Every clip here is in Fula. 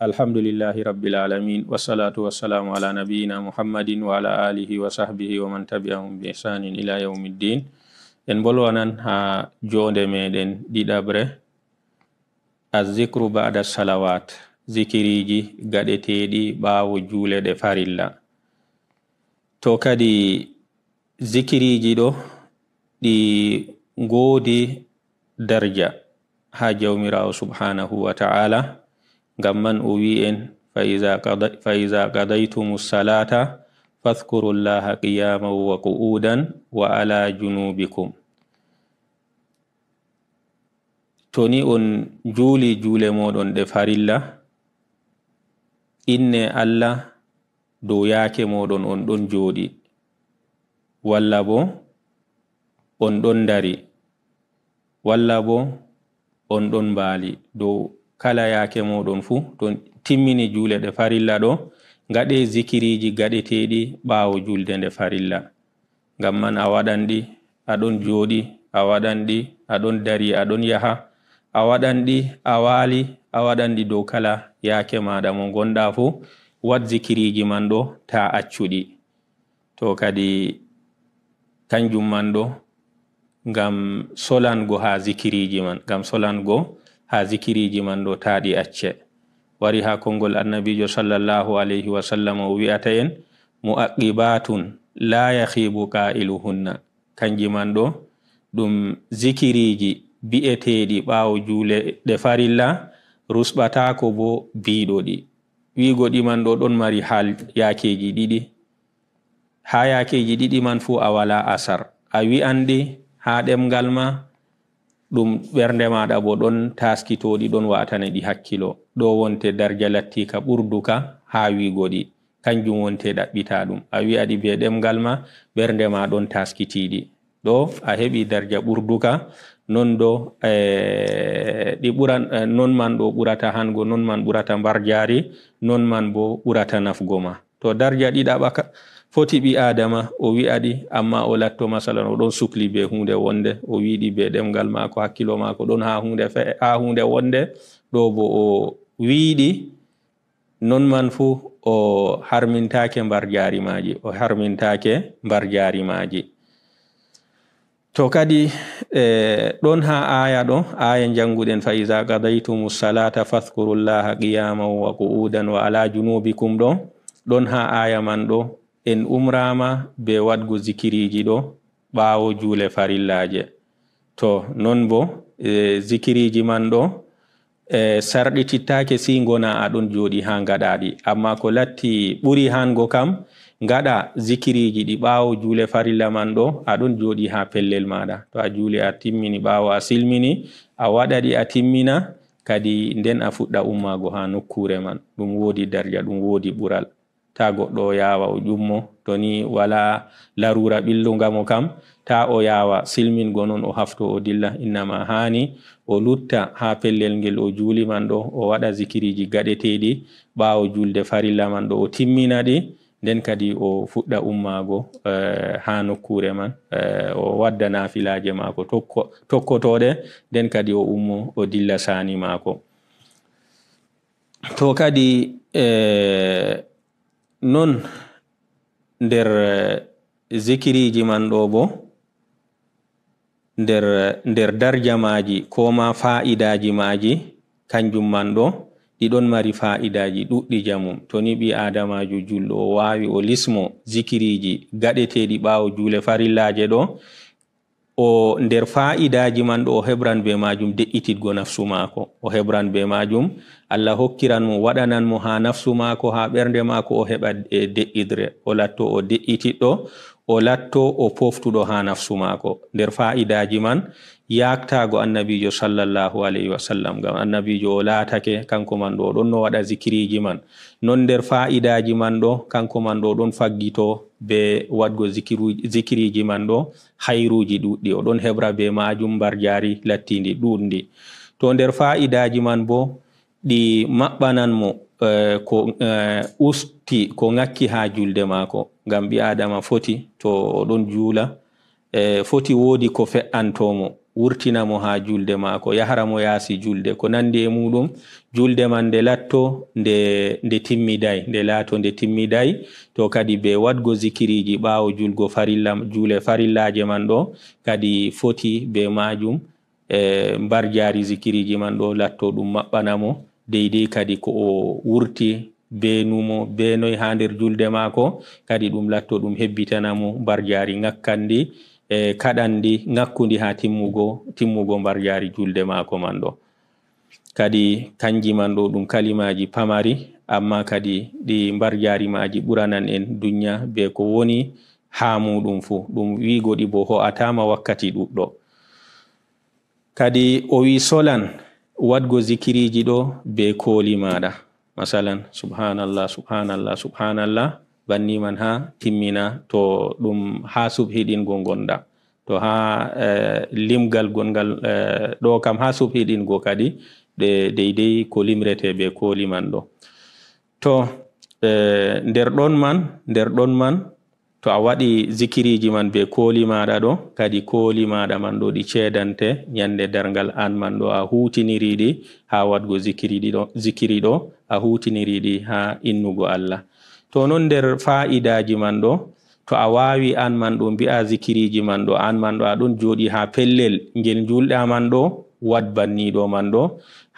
Alhamdulillahi rabbil alamin wassalatu wassalamu ala nabiyyina Muhammadin wa ala alihi wa sahbihi wa man tabi'ahum bi ihsanin ila yawmiddin. En bolwanan ha jonde meden didabre az-zikru ba'da salawat, zikiriji gadetedi bawo julede farilla. To kadi zikiriji do di ngodi darja ha jawmirawo subhanahu wa ta'ala gamman o wi'en fa iza qadaytumus salata fadhkurullaha qiyaman wa qu'udan wa ala junubikum. Toni on juli jule modon de farilla, inne Allah do yake modon on don jodi, walla bo on don dari, walla bo on don bali. Do kala yake modon fu to timmini jule de farilla do ngade zikiriji gadetedi bawo julde de farilla. Gamman a wadandi adon jodi, a wadandi adon dari, adon yaha, a wadandi a wali, a wadandi do kala yake mada mo gonda fu wad zikiriji man do ta accudi. To kadi kanjum man do ngam solango ha zikiriji man, ngam solango ha zikiriji man do taadi acce. Wari ha kongol annabijo sallallahu alayhi wa sallam o wi'ata en muaqibatun la yakhibu qailuhunna. Kanji man do dum zikiriji bi'etedi bawo jule de farilla, rusbata ko bo bidodi. Wigodi man do don mari hal yakeji didi. Ha yakeji didi man fu awala asar. A wi'andi ha demgal ma dum bernde maada bo don taskitodi don watane di hakkilo. Do wonte darja latti ka burduka ha wigodi, kanjum wonte dabbita dum. A wi'adi be demgal ma bernde ma don taskitidi. Do a hebi darja burduka, non do di buran non man do burata hango, non man burata barjari, non man bo burata nafgoma. To darja dida baka foti bi adama o wi'adi, amma o latto masalan o don sukli be hunde wonde, o wiidi be demgal mako hakkilo mako don ha hunde wonde, do bo o wiidi non man fu o harmintake barjari maji, o harmintake barjari maji. To kadi don ha aya do, aya janguden fa iza qadaytumus salata fadhkurullaha qiyaman wa qu'udan wa ala junubikum do, don ha aya man do en umrama be wadgo zikiriji do bawo jule farillaje. To non bo zikiriji man do sarditittake si ngona adon jodi ha gadadi, amma ko latti buri hango kam ngada zikiriji di bawo jule farilla man do adon jodi ha pellel mada. To a juli a timmini bawo a silmini a wadadi a timmina, kadi nden a fudda ummago ha nokkure man. Dum wodi darja, dum wodi bural. Ta goddo yawa o jummo, to ni wala larura billunga mo kam ta o yawa silmin gonon o hafto o dilla. Innama hani o lutta ha pellel ngel o juli man do, o wada zikiriji gadetedi bawo julde farilla man do, o timmina di, nden kadi o fudda ummago ha nokkure man, o wadda nafilaje mako tokkotode, nden kadi o ummo o dilla sani mako. To kadi non der zikiriji man do bo der darja maji ko ma fa'idaji maji, kanjum man do di don mari fa'idaji duddi jamum. To ni bi adamaju juldo o wawi o lismo zikiriji gadetedi bawo jule farillaje do, o der fa'idaji man do o hebran be majum de'itidgo nafsu mako, o hebran be majum Allah hokkiran mo, wadanan mo ha nafsu mako, ha bernde mako o heba de'idre, o latto o de'itiddo, o latto o poftudo ha nafsu mako. Der fa'idaji man yaktago annabijo sallallahu alayhi wa sallam, gam annabijo o latake kanko man do don no wada zikiriji man. Non der fa'idaji man do kanko man do don faggito be wadgo zikiriji man do hayruji duddi, o don hebra be majum barjari lattindi dundi. To der fa'idaji man bo di mabbanan mo ko usti ko ngakki ha julde mako. Gam bi adama foti to don jula foti wodi ko fe'antomo, wurtina mo ha julde mako yahara mo yaasi julde ko nandi e muɗum julde man nde latto nde timmiday nde laato nde timmiday to kadi be wadgo zikiriji ɓawo julgo jule farillaje man ɗo kadi foti be majum mbar jari zikiriji man ɗo latto ɗum maɓɓanamo deydey kadi ko o wurti beenumo beenoy ha nder julde mako kadi ɗum latto ɗum hebbitanamo mbar jari ngakkandi kaɗandi ngakkundi ha timmugo mbar jari julde mako man ɗo kadi kanji man ɗo ɗum kalimaji pamari amma kadi ɗi mbar jari maji ɓuranan en dunya be ko woni ha muɗum fu ɗum wigo ɗi bo ho'atama wakkati ɗuɗɗo kadi o wi solan wadgo zikiriji ɗo be kooli maɗa masalan subhanallah subhanallah subhanallah banni man ha timmina to ɗum ha subhiɗingo gonɗa to ha limgal gongal ɗo kam ha subhiɗingo kadi deydey ko limrete be kooli man ɗo to nder ɗon man to a waɗi zikiriji man be kooli maɗa ɗo kadi kooli maɗa man ɗo ɗi ceedante nyande dargal an man ɗo a hutiniriɗi ha wadgo zikiri ɗo a hutiniriɗi ha innugo Allah to non nder fa'idaji man ɗo to a wawi an man ɗo mbi'a zikiriji man ɗo an man ɗo aɗon joɗi ha pellel ngel julɗa man ɗo wad banniɗo man ɗo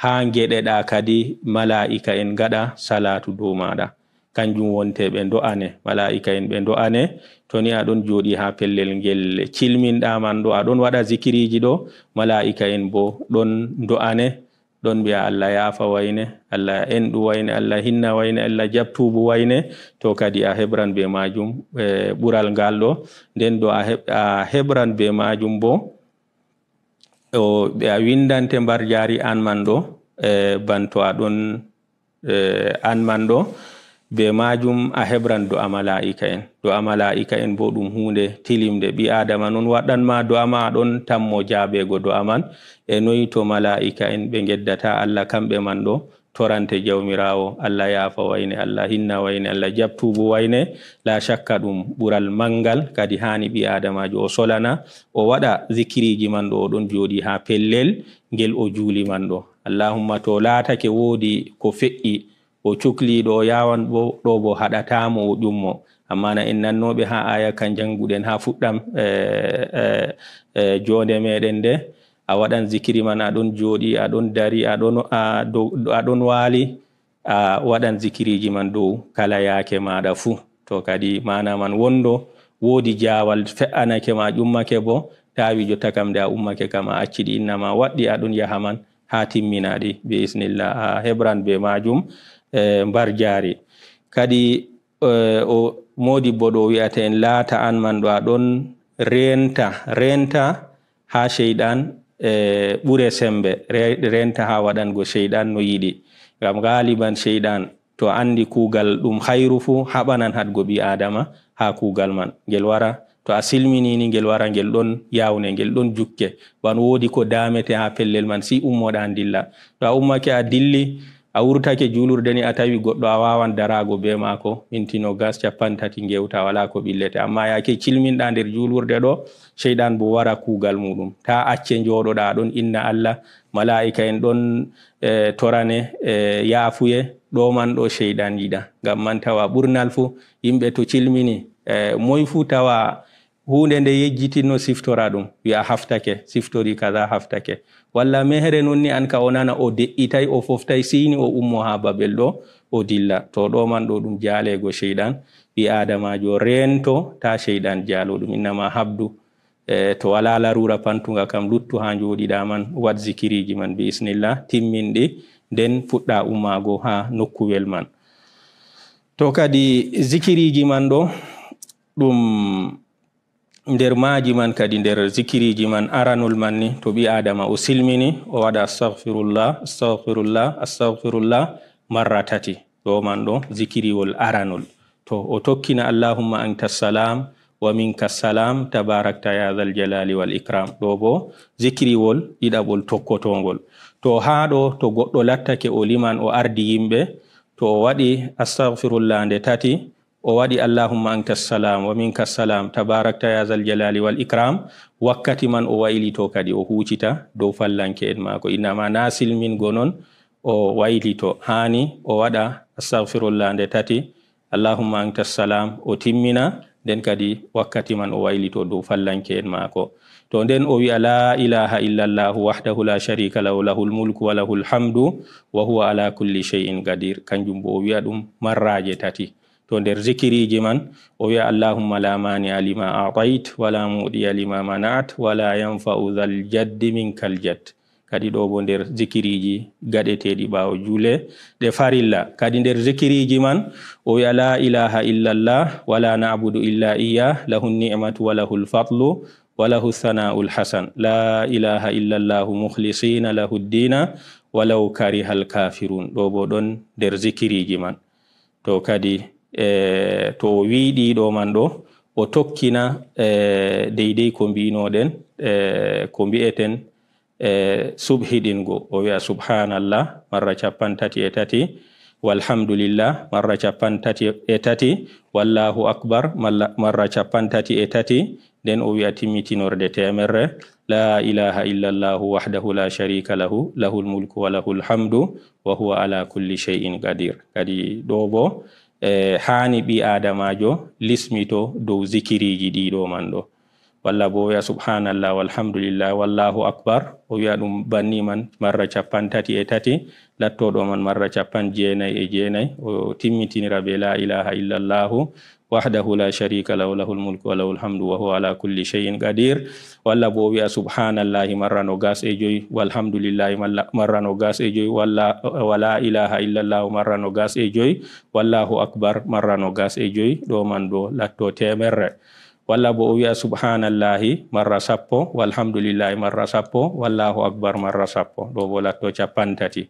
ha geɗeɗa kadi mala'ika en gaɗa salatu dow maɗa kanjum wonte ɓe do'ane mala'ika en ɓe do'ane to ni aɗon joɗi ha pellel ngel cilminɗa man ɗo aɗon waɗa zikiriji ɗo mala'ika en bo ɗon do'ane ɗon mbiya Allah yafa wayne Allah enɗu wayne Allah hinna wayne Allah jabtubu wayne to kadi a hebran be majum ɓural ngal ɗo nden do a hebran be majum bo ɓe a windante mbar jari an man ɗo banto aɗon an man ɗo be majum a hebran do'a mala'ika en bo ɗum hunde tilimde ɓi adama non waɗanma do'a ma aɗon tammo jaabego do'a man e noyi to mala'ika en ɓe geddata Allah kamɓe man ɗo torante jawmirawo Allah yafa wayne Allah hinna wayne Allah jabtubu wayne la shakka ɗum ɓural mangal kadi hani ɓi adamajo o solana o waɗa zikiriji man ɗo oɗon joɗi ha pellel ngel o juuli man ɗo Allahumma to laatake woodi ko fe'i o cukliɗo o yawan ɗo bo haɗatamo o ƴummo amma na en nannoɓe ha aya kan janguɗen ha fuɗɗam jonde meɗen nde a waɗan zikiri man aɗon joɗi aɗon dari aɗon waali a waɗan zikiriji man dow kala yaake maɗa fu to kadi mana man wondo woodi jawal fe'anake ma ƴummake bo tawi jotta kam nde a ummake kam a acciɗi innama waɗɗi aɗon yaha man ha timminaɗi bi isnillah a hebran be majum mbar jari kadi o modi bo ɗo wi'ata en laata an man ɗo aɗon renta ha sheyɗan ɓure sembe renta ha waɗango sheyɗan no yiɗi ngam galiban sheyɗan to andi kugal ɗum hayru fu haɓanan hadgo ɓi adama ha kugal man ngel wara to a silminini ngel wara ngel ɗon yawne ngel ɗon jukke wan wodi ko damete ha pellel man si ummoɗa dilla to a ummake a dilli a wurtake julurde ni a tawi goɗɗo a wawan darago be mako intino gas 50 gewta wala ko ɓillete amma yake cilminɗa nder julurde ɗo sheyɗan bo wara kugal muɗum ta acce joɗoɗa ɗon inna Allah mala'ika en ɗon torane yaafuye ɗo man ɗo sheyɗan yiɗa ngam man tawa ɓurnal fu yimɓe to cilmini moy fu tawa hunde nde yejjitino siftora ɗum wi'a haftake siftori kaza haftake walla mehere non ni an ka o nana o de'itay o foftay sini o ummo ha babel ɗo o dilla to ɗo man ɗo ɗum jalego sheyɗan ɓi adamajo rento ta sheyɗan jalo ɗum innama habdu to wala larura pantunga kam luttu ha joɗiɗa man wat zikiriji man bi isnillah timminɗi nden fuɗɗa ummago ha nokkuwel man to kadi zikiriji man ɗo ɗum nder maaji man kadi nder zikiriji man aranol man ni to ɓi adama o silmini o waɗa astaghfirullah marra tati ɗo man ɗo zikiriwol aranol to o tokkina allahumma anta salam wa minka salam tabarakta ya dhal jalali wal ikram ɗo bo zikiriwol ɗiɗaɓol tokkotongol to ha ɗo to goɗɗo lattake o liman o ardi yimɓe to o waɗi astaghfirullah nde tati o waɗi allahumma anta salam wa minka salam tabarakta ya zal jalali wal ikram wakkati man o waylito kadi o hucita dow fallanke en mako inama na silmingo non o waylito hani o waɗa astaghfirullah nde tati allahumma anta salam o timmina nden kadi wakkati man o waylito dow fallanke en mako to nden o wi'a la ilaha illa allah wahdahu la sharika lahu lahul mulku wa lahul hamdu wa huwa ala kulli shay'in qadir kanjum bo o wi'a ɗum marraje tati to nder zikiriji man o wi'a allahumma la mani lima a'tait wala mudiya lima mana'at wala yanfa'u dhal jaddi minkal jadd kadi ɗo bo nder zikiriji gaɗeteɗi ɓawo juule ɗe farilla kadi nder zikiriji man o wi'a la ilaha illallah wala na'budu illa iya lahu ni'matu wa lahu lfadlu wa lahu thana'ul hasan la ilaha illallah mukhlisina lahu ddina walau karihal kafirun ɗo bo ɗon nder zikiriji man to kadi to o wiɗi ɗo man ɗo o tokkina deydey ko mbinoɗen ko mbi'eten subhidingo o wi'a subhanallah marra 33 walhamdulillah marra 33 wallahu akbar marra 33 nden o wi'a timmitinorde temerre la ilaha illallah wahdahu la sharika lahu lahul mulku wa lahul hamdu wa huwa ala kulli shay'in qadir kadi ɗo bo hani ɓi adamajo lismito dow zikiriji ɗiɗo man ɗo walla bo wi'a subhanallah walhamdulillah wallahu akbar o wi'a ɗum banni man marra 33 lattoɗo man marra 99 o timmitinira be la ilaha illallahu wahdahu la sharika lahu lahul mulku wa lahul hamdu wa huwa ala kulli shay'in qadir walla bo wi'a subhanallahi marra 25 walhamdulillahi marra 25 wala ilaha illallah marra 25 wallahu akbar marra 25 ɗo man ɗo latto temerre walla bo o wi'a subhanallahi marra 10 walhamdulillahi marra 10 wallahu akbar marra 10 ɗo bo latto 30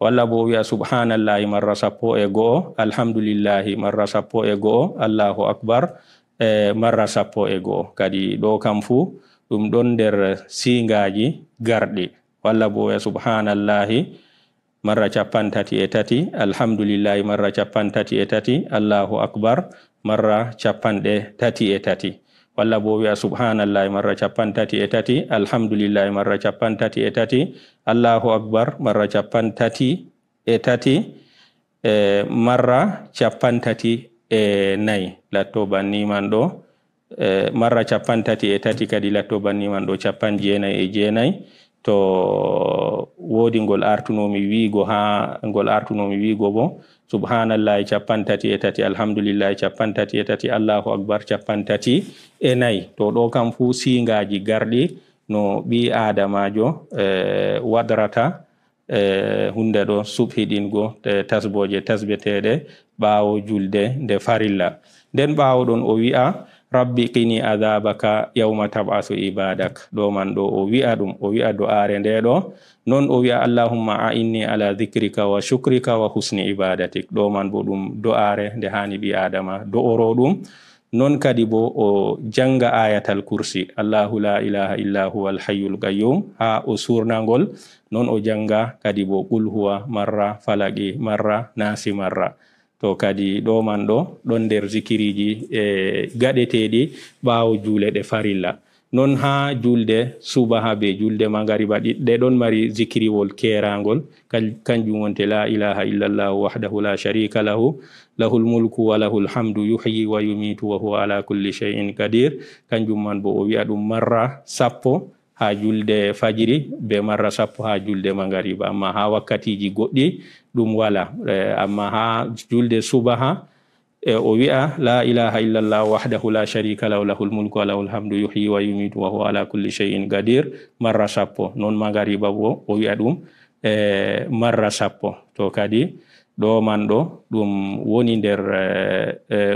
walla bo o wi'a subhanallahi marra 10 e go'o alhamdulillahi marra 10 e go'o allahu akbar marra 10 e go'o kadi ɗo kam fu ɗum ɗon nder singaji garɗi walla bo o wi'a subhanallahi marra 33 alhamdulillahi marra 33 allahu akbar marra 33 walla bo wi'a subhanallahi marra 33 alhamdulillahi marra 33 allahu akbar marra 33 marra 34 latto banni man ɗo marra 33 kadi latto banni man ɗo 99 to wodi ngol artunomi wiigo bo subhanallahi 33 alhamdulillahi 33 allahu akbar 34 to ɗo kam fu singaji garɗi no ɓi adamajo wadrata hunde ɗo subhidingo tasboje tasbeteɗe ɓawo julde nde farilla nden ɓawo ɗon o wi'a rabbi qini adhabaka yawma tab'asu ibadak ɗo man ɗo o wi'a ɗum o wi'a do'are nde ɗo non o wi'a allahumma a'inni ala dhikrika wa shukrika wa husni ibadatik ɗo man bo ɗum do'are nde hani ɓi adama do'oro ɗum non kadi bo o janga ayatal kursi allahu la ilaha illa huwa al hayyul qayyum ha o surnangol non o janga kadi bo qul huwa marra falaqi marra nasi marra to kadi ɗo man ɗo ɗon nder zikiriji gaɗeteɗi ɓawo juule ɗe farilla non ha julde subaha be julde magariba ɗe ɗon mari zikiriwol kerangol kanjum wonte la ilaha illallah wahdahu la sharika lahu lahul mulku wa lahul hamdu yuhyi wa yumitu wa huwa ala kulli shay'in qadir kanjum man bo o wi'a ɗum marra 10 ha julde fajiri be marra 10 ha julde magariba amma ha wakkatiji goɗɗi ɗum wala amma ha julde subaha o wi'a la ilaha illallah wahdahu la sharika lahu lahul mulku wa lahul hamdu yuhyi wa yumitu wa huwa ala kulli shay'in qadir marra 10 non magariba bo o wi'a ɗum marra 10 to kadi ɗo man ɗo ɗum woni nder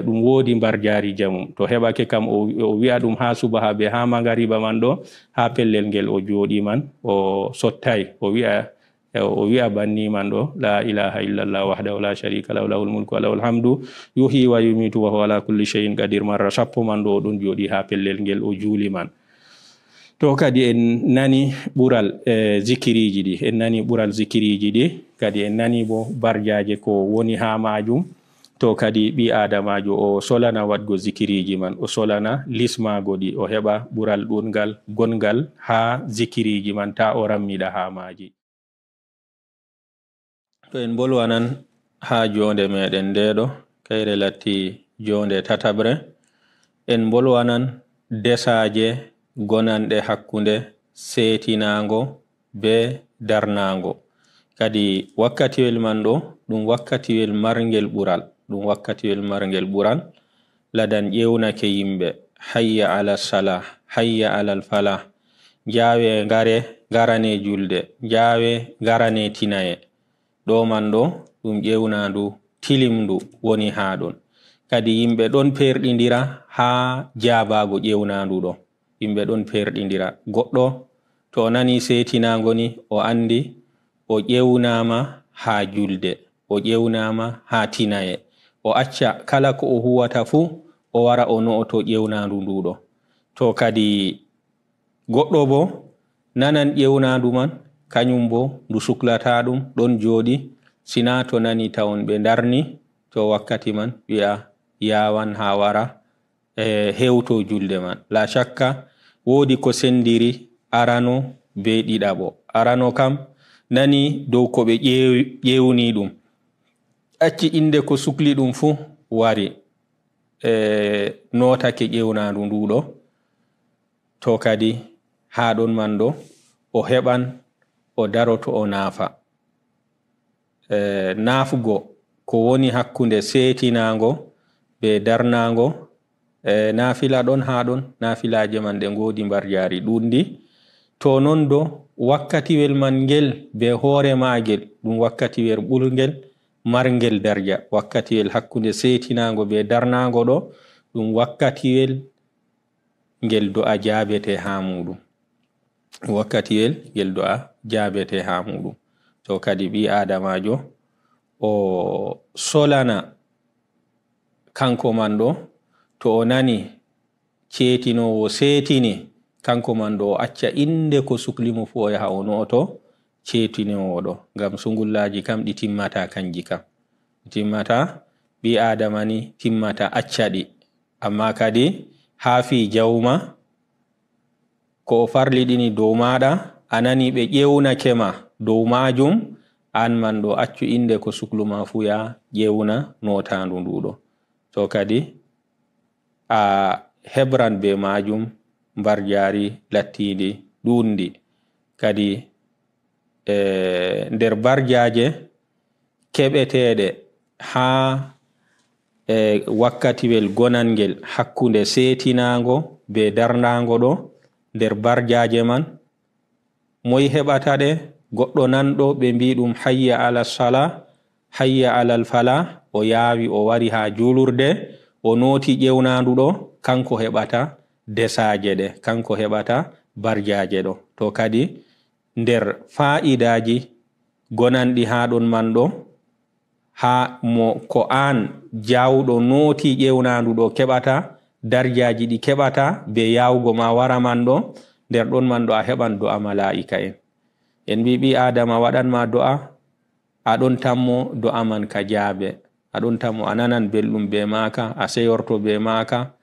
ɗum woodi mbarjaari jamum to heɓake kam o wi'a ɗum ha subaha be ha magariba man ɗo ha pellel ngel o jooɗi man o sottay o wi'a banni man ɗo la ilaha illallah wahdahu la sharika lahu lahul mulku wa lahul hamdu yuhyi wa yumitu wa huwa ala kulli shay'in qadir marra 10 man ɗo ɗon jooɗi ha pellel ngel o juuli man to kadi en nani ɓural zikiriji ɗi kadi en nani bo barjaje ko woni ha majum to kadi ɓi adamajo o solana wadgo zikiriji man, o solana lismago ɗi, o heɓa ɓural ɗungal gongal ha zikiriji man ta o rammiɗa ha maji. to en bolwanan ha jonde meɗen ndeɗo kayre latti jonde tatabre, en bolwanan desaje gonanɗe hakkunde setinago be darnago. kadi wakkatiwel man ɗo ɗum wakkatiwel marngel ɓural, ɗum wakkatiwel marngel ɓural. ladan ƴewnake yimɓe hayya ala salah, hayya alal falah, jawe garane julde, jawe garane tinaye. ɗo man ɗo ɗum ƴewnandu tilimndu woni ha ɗon. kadi yimɓe ɗon perɗindira ha jabago ƴewnandu ɗo, yimɓe ɗon perɗindira. goɗɗo to o nani setinago ni o andi o ƴewnama ha julde, o ƴewnama ha tinaye, o acca kala ko o huwata fu o wara o no'oto ƴewnandu nduɗo. to kadi goɗɗo bo nanan ƴewnandu man kañum bo ndu suklata ɗum ɗon joɗi, sina to nani tawon ɓe darni, to wakkati man wi'a yawan ha wara hewto julde man. la shakka wodi ko sendiri arano be ɗiɗaɓo. arano kam nani dow ko ɓe ƴewni ɗum, acci inde ko sukli ɗum fu wari notake ƴewnandu nduɗo. to kadi ha ɗon man ɗo o heɓan o daroto o naafa. naafugo ko woni hakkunde setinago be darnago, nafila ɗon ha ɗon, nafilaje man ɗe ngodi mbar jari ɗuɗɗi. to non do wakkatiwel man ngel be hoore magel ɗum wakkatiwel ɓurgel marngel darja. wakkatiwel hakkunde setinago be darnago ɗo ɗum wakkatiwel ngel do'a jabete ha muɗum, wakkatiwel ngel do'a jabete ha muɗum. to kadi ɓi adamajo o solana kanko man ɗo, to o nani cetinowo setini kanko man ɗo o acca inde ko suklimo fu o yaha o no'oto cetinowo ɗo, ngam sungullaji kam ɗi timmata kanji kam timmata. ɓi adamani timmata accaɗi, amma kadi ha fi jawma ko o farliɗini dow maɗa a nani ɓe ƴewnake ma dow majum, an man ɗo accu inde ko sukluma fu ya ƴewna notandu nduɗo. to kadi a hebran be majum mbar jari lattidi ɗundi. kadi nder barjaje keɓeteɗe ha wakkatiwel gonangel hakkunde setinago be darnago ɗo, nder barjaje man moy heɓata ɗe? goɗɗo nanɗo ɓe mbi ɗum hayya ala sala, hayya alal fala, o yawi o wari ha julurde o noti ƴewnandu ɗo, kanko heɓata desaje ɗe, kanko heɓata barjaje ɗo. to kadi nder fa'idaji gonanɗi ha ɗon man ɗo, ha mo ko an jawɗo noti ƴewnandu ɗo keɓata, darjaji ɗi keɓata be yawugo ma wara man ɗo, nder ɗon man ɗo a heɓan do'a mala'ika en ɓi adama waɗanma do'a, aɗon tammo do'a man ka jaabe, aɗon tammo a nanan belɗum be maka, a seyorto be maka.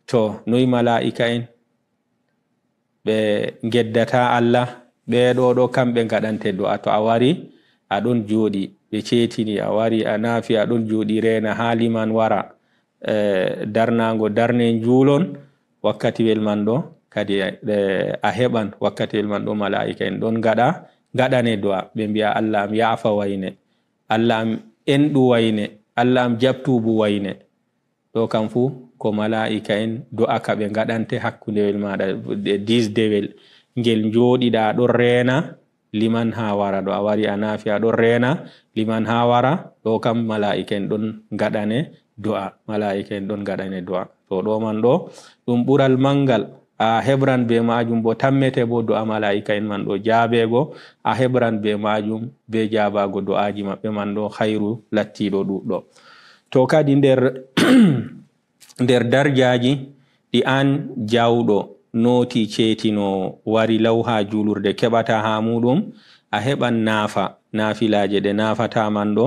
to noy mala'ika en ɓe geddata Allah, ɓeɗo ɗo kamɓe gaɗante do'a. to a wari aɗon joɗi ɓe cetini, a wari a naafi aɗon joɗi rena hali man wara darnago darne julon, wakkatiwel man ɗo kadi a heɓan wakkatiwel man ɗo mala'ika en ɗon gaɗane do'a, ɓe mbiya Allah am ya'fa wayne, Allah am enɗu wayne, Allah am jabtubu wayne. ɗo kam fu ko mala'ika en do'a ka ɓe gaɗante hakkundewel maɗa disdewel ngel joɗiɗa ɗon rena liman ha wara ɗo, a wari a naafi aɗon rena liman ha wara, ɗo kam mala'ika en ɗon gaɗane do'a, mala'ika en ɗon gaɗane do'a. to ɗo man ɗo ɗum ɓural mangal, a hebran be majum bo tammete bo do'a mala'ika en man ɗo jaabego, a hebran be majum be jabago do'aji maɓɓe man ɗo khairu lattiɗo ɗuɗɗo. to kadi nder darjaji ɗi an jawɗo noti cetino wari law ha julurde keɓata ha muɗum, a heɓan nafilaje ɗe nafata man ɗo,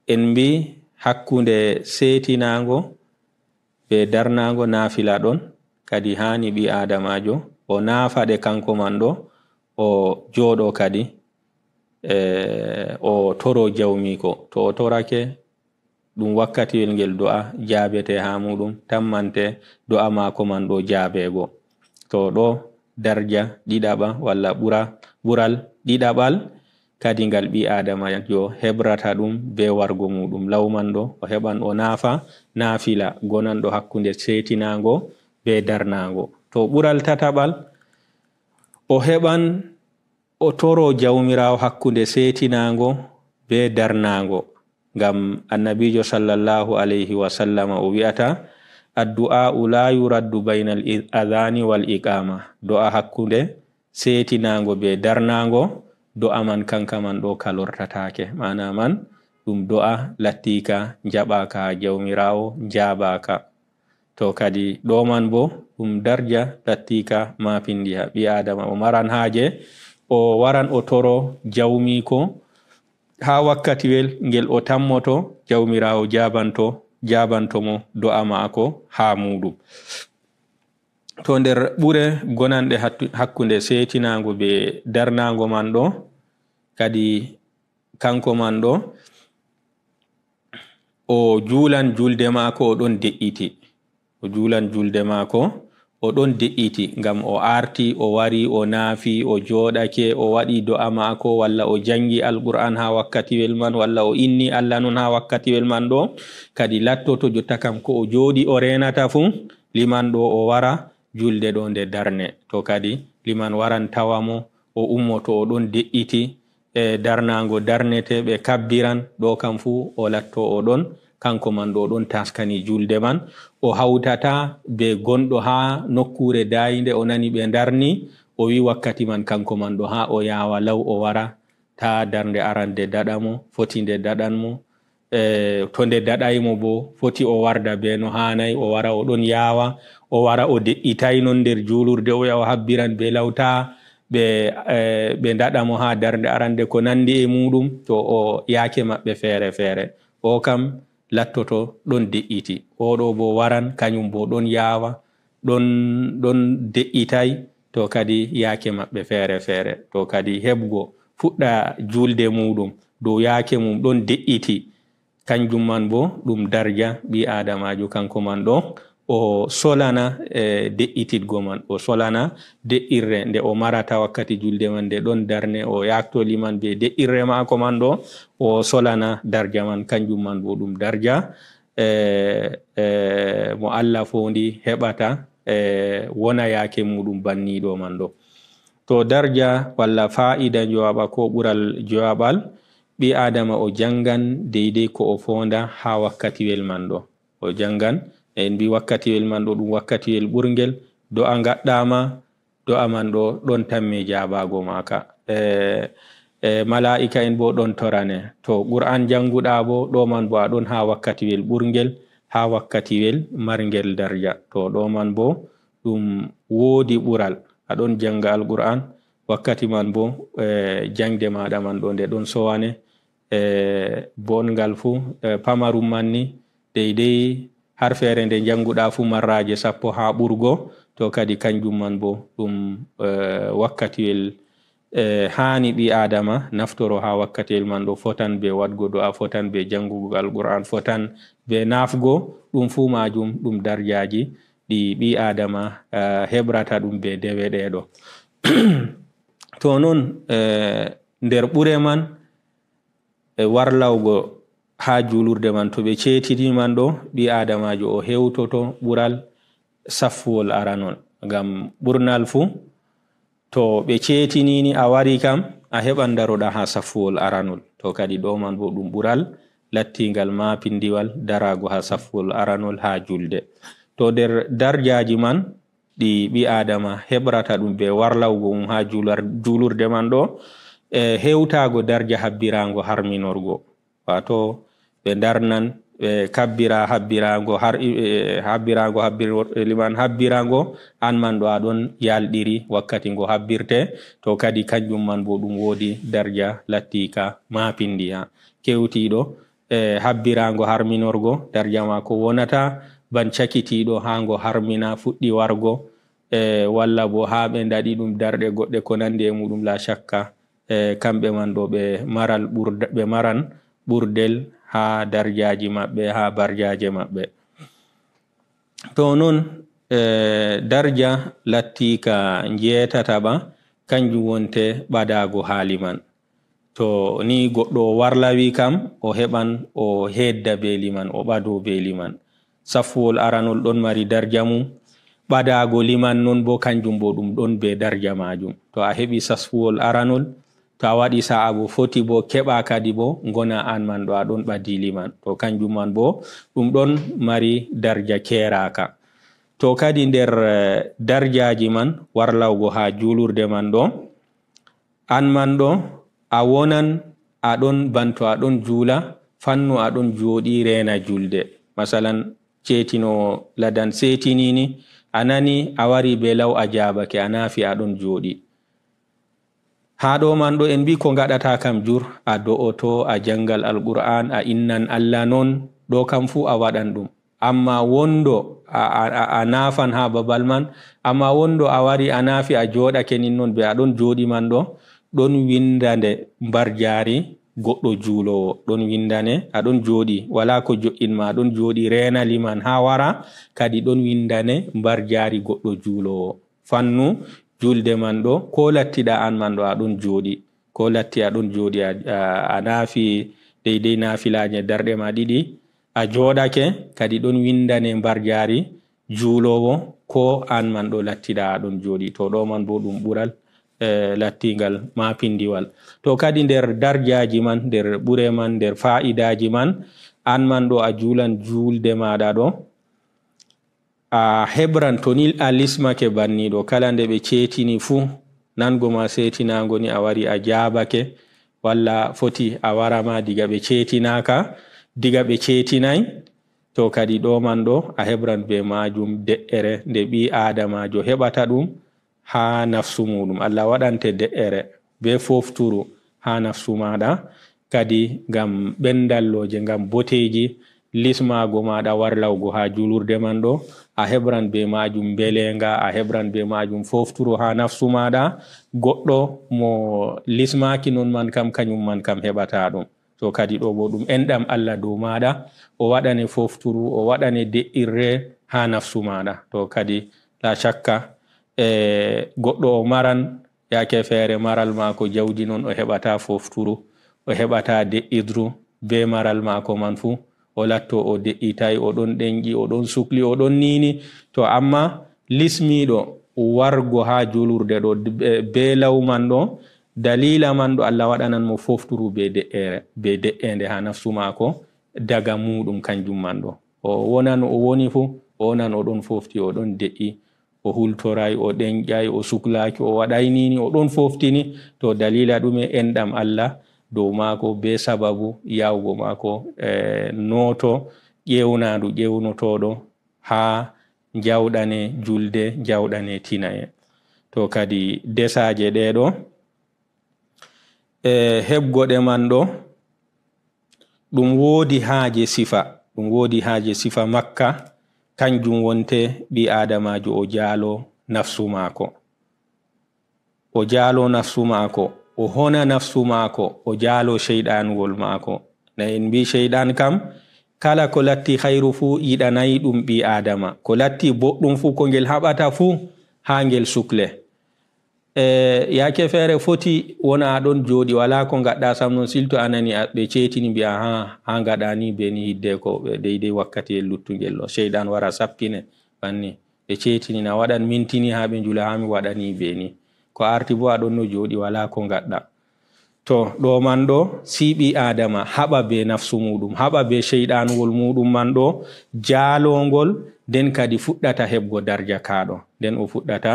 en bi hakkunde setinango be darnango nafila ɗon kadi hani ɓi adamajo o nafade kanko man ɗo o joɗo kadi o toro jawmiko. To o torake ɗum wakkatiwel ngel do'a jabete ha muɗum tammante do'a mako man ɗo jabego. To ɗo darja ɗiɗaɓa walla ɓural ɗiɗaɓal kadi ngal ɓi adamajo hebrata ɗum be wargo muɗum lawman ɗo o heɓan o nafa nafila gonanɗo hakkunde setinango be darnango. To ɓural tataɓal o heɓan o toro jawmirawo hakkunde setinango be darnango ngam annabijo sallallahu alayhi wa sallam o wi'ata addu'a la yuraddu bainal adhani wal iqama. Do'a hakkunde setinango be darnango do'a man kanka man ɗo kalortatake, mana man ɗum do'a lattika jaɓaka jawmirawo jabaka. To kadi ɗo man bo ɗum darja lattika mapindiha ɓi adama o maran haje o waran o toro jawmiko ha wakkatiwel ngel o tammoto jawmirawo jabanto mo do'a mako ha muɗum. To nder ɓure gonanɗe hakkunde setinango be darnango man ɗo kadi kanko man ɗo o julan julde mako o ɗon de'iti, o julan julde mako o ɗon de'iti ngam o arti o wari o naafi o joɗake o waɗi do'a mako walla o jangi alquran ha wakkatiwel man walla o inni Allah nun ha wakkatiwel man ɗo kadi lattoto jotta kam ko o joɗi o renata fu liman ɗo o wara julde ɗo nde darne. To kadi liman waran tawamo o ummoto o ɗon de'iti darnango darnete ɓe kabbiran ɗo kam fu o latto o ɗon kanko man ɗo ɗon taskani julde man o hautata be gonɗo ha nokkure dayinde o nani ɓe darni o wi wakkati man kanko man ɗo ha o yawa law o wara ta darnde arande daɗamo foti nde daɗanmo to nde daɗaymo bo foti o warda be no hanai o wara o ɗon yawa o wara o de'itai non nder julurde o yawa habbiran be lawta ɓe daɗamo ha darnde arande ko nandi e muɗum. To o yake maɓɓe feere feere o kam lattoto ɗon de'iti oɗo bo waran kañum bo ɗon yawa ɗon de'itai to kadi yake maɓɓe feere feere. To kadi heɓgo fuɗɗa julde muɗum dow yake mum ɗon de'iti kanjum man bo ɗum darja ɓi adamajo kanko man ɗo o solana de'ititgo man o solana de'irre nde o marata wakkati julde man nde ɗon darne o yakto liman be de'irre mako man ɗo o solana darja man kanjum man bo ɗum darja mo Allah fondi heɓata wona yake muɗum banniɗo man ɗo. To darja walla fa'ida jowaɓa ko ɓural jowaɓal ɓi adama o jangan deidei ko o fonda ha wakkatiwel man ɗo o jangan en bi wakkatiwel man ɗo ɗum wakkatiwel ɓurgel do'a gaɗɗama do'a man ɗo ɗon tamme jabago maka mala'ika en bo ɗon torane. To qur'an janguɗa bo ɗo man bo aɗon ha wakkatiwel ɓurgel ha wakkatiwel margel darja. To ɗo man bo ɗum woodi ɓural aɗon janga alqur'an wakkati man bo jangde maɗa man ɗo nde ɗon sowane bongal fu pamarum manni deidei har feere nde janguɗa fu marraje 10 ha ɓurgo. To kadi kanjum man bo ɗum wakkatiwel hani ɓi adama naftoro ha wakkatiwel man ɗo fotan be wadgo do'a fotan be jangugo alqur'an fotan be nafgo ɗum fu majum ɗum darjaji ɗi ɓi adama hebrata ɗum be dewe ɗeɗo. To non nder ɓure man warlawgo ha julurde man to ɓe cetini man ɗo ɓi adamajo o hewtoto ɓural saffuwol aranol ngam ɓurnal fu to ɓe cetinini a wari kam a heɓan daroɗa ha saffuwol aranol. To kadi ɗo man bo ɗum ɓural lattingal mapindiwal darago ha saffuwol aranol ha julde. To nder darjaji man ɗi ɓi adama heɓrata ɗum be warlawgo mum ha julurde man ɗo hewtago darja habbirago harminorgo wato ɓe darnan ɓe kabbira liman habbirago an man ɗo aɗon yalɗiri wakkati ngo habbirte. To kadi kanjum man bo ɗum woodi darja lattika mapindiha kewtiɗo habbirango harminorgo darja mako wonata ban cakitiɗo hango harmina fuɗɗi wargo walla bo ha ɓe daɗi ɗum darɗe goɗɗe ko nandi e muɗum la shakka kamɓe man ɗo ɓe maran ɓurdel ha darjaji maɓɓe ha barjaje maɓɓe. To non darja latti ka jeetataɓa kanjum wonte ɓadago haali man. To ni goɗɗo warlawi kam o heɓan o hedda be liman o ɓado be liman. Safuwol aranol ɗon mari darja mum, ɓadago liman non bo kanjum bo ɗum ɗon be darja majum. To a heɓi safuwol aranol to a waɗi sa'a bo foti bo keɓa kadi bo gona an man ɗo a ɗon ɓadi liman, to kanjum man bo ɗum ɗon mari darja keraka. To kadi nder darjaji man warlawgo ha julurde man ɗo, an man ɗo a wonan aɗon banto aɗon jula fannu aɗon joɗi rena julde. Masalan cetino ladan setinini a nani a wari be law a jabake a nafi aɗon joɗi. Ha ɗo man ɗo en bi ko gaɗata kam jur a do'oto a jangal alqur'an a innan Allah non ɗo kam fu a waɗan ɗum. Amma wondo a nafan ha babal man, amma wondo a wari a nafi a joɗake nin non be aɗon joɗi man ɗo ɗon windande barjari goɗɗo julowo, ɗon windane aɗon joɗi wala ko jo'in ma ɗon joɗi rena liman ha wara kadi ɗon windane barjari goɗɗo julowo. Fannu julde man ɗo ko lattiɗa an man ɗo aɗon joɗi, ko latti aɗon joɗi a nafi deidei nafilaje darɗe ma ɗiɗi a joɗake kadi ɗon windane barjari julowo ko an man ɗo lattiɗa aɗon joɗi. To ɗo man bo ɗum ɓural lattingal mapindiwal. To kadi nder darjaji man nder ɓure man nder fa'idaji man an man ɗo a julan julde maɗa ɗo a hebran to ni a lismake banniɗo kala nde ɓe cetini fu nango ma setinago ni a wari a jabake walla foti a warama diga ɓe cetinaka diga ɓe cetinai, to kadi ɗo man ɗo a hebran be majum de'ere nde ɓi adamajo heɓata ɗum ha nafsu muɗum. Allah waɗante de'ere be fofturu ha nafsu maɗa kadi ngam ɓendalloje ngam boteji lismago maɗa warlawgo ha julurde man ɗo a hebran be majum belenga a hebran be majum fofturu ha nafsu maɗa. Goɗɗo mo lismaki non man kam kanyum man kam heɓata ɗum. To kadi ɗo bo ɗum enɗam Allah dow maɗa o waɗane fofturu o waɗane de'irre ha nafsu maɗa. To kadi la shakka goɗɗo o maran yake feere maral mako jawdi non o heɓata fofturu o heɓata de'idru be maral mako man fu o latto o de'itai o ɗon ɗenƴi o ɗon sukli o ɗon nini. To amma lismiɗo wargo ha julurde ɗo be law man ɗo dalila man ɗo Allah waɗanan mo fofturu be de'ende ha nafsu mako daga muɗum kanjum man ɗo o wonan o woni fu o wonan o ɗon fofti o ɗon de'i o hultorai o ɗenƴai o suklaki o waɗai nini o ɗon foftini. To dalila ɗume enɗam Allah dow mako be sababu yawgo mako noto ƴewnadu ƴewnotoɗo ha jawɗane julde jawɗane tinaye. To kadi desaje ɗeɗo heɓgoɗe man ɗo ɗum wodi haje sifa makka kanjum wonte ɓi adamajo o jaalo nafsu mako o hona nafsu mako o jaalo sheyɗanwol mako. Na en mbi sheyɗan kam kala ko latti hayru fu yiɗanayi ɗum ɓi adama, ko latti boɗɗum fu ko ngel haɓata fu ha ngel sukle. Yake feere foti wona aɗon joɗi wala ko gaɗɗa sam non silto anani ɓe cetini mbi'a ha gaɗani be ni hidde ko deidei wakkati luttugel ɗo sheyɗan wara sappine banni ɓe cetini na waɗan mintini ha ɓe njula ha mi waɗani be ni ko arti bo aɗon no joɗi wala ko gaɗɗa. To ɗo man ɗo siɓi adama haɓa be nafsu muɗum haɓa be sheyɗanwol muɗum man ɗo jalongol nden kadi fuɗɗata heɓgo darja kaɗo nden o fuɗɗata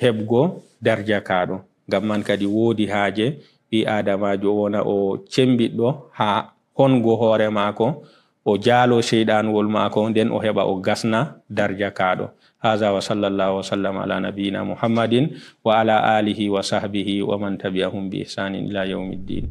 heɓgo darja kaɗo. Ngam man kadi wodi haje ɓi adamajo wona o cembiɗɗo ha hongo hoore mako o jaalo sheyɗanwol mako nden o heɓa o gasna darja kaɗo. هذا وصلى الله وسلم على نبينا محمد وعلى آله وصحبه ومن تبعهم بإحسان إلى يوم الدين.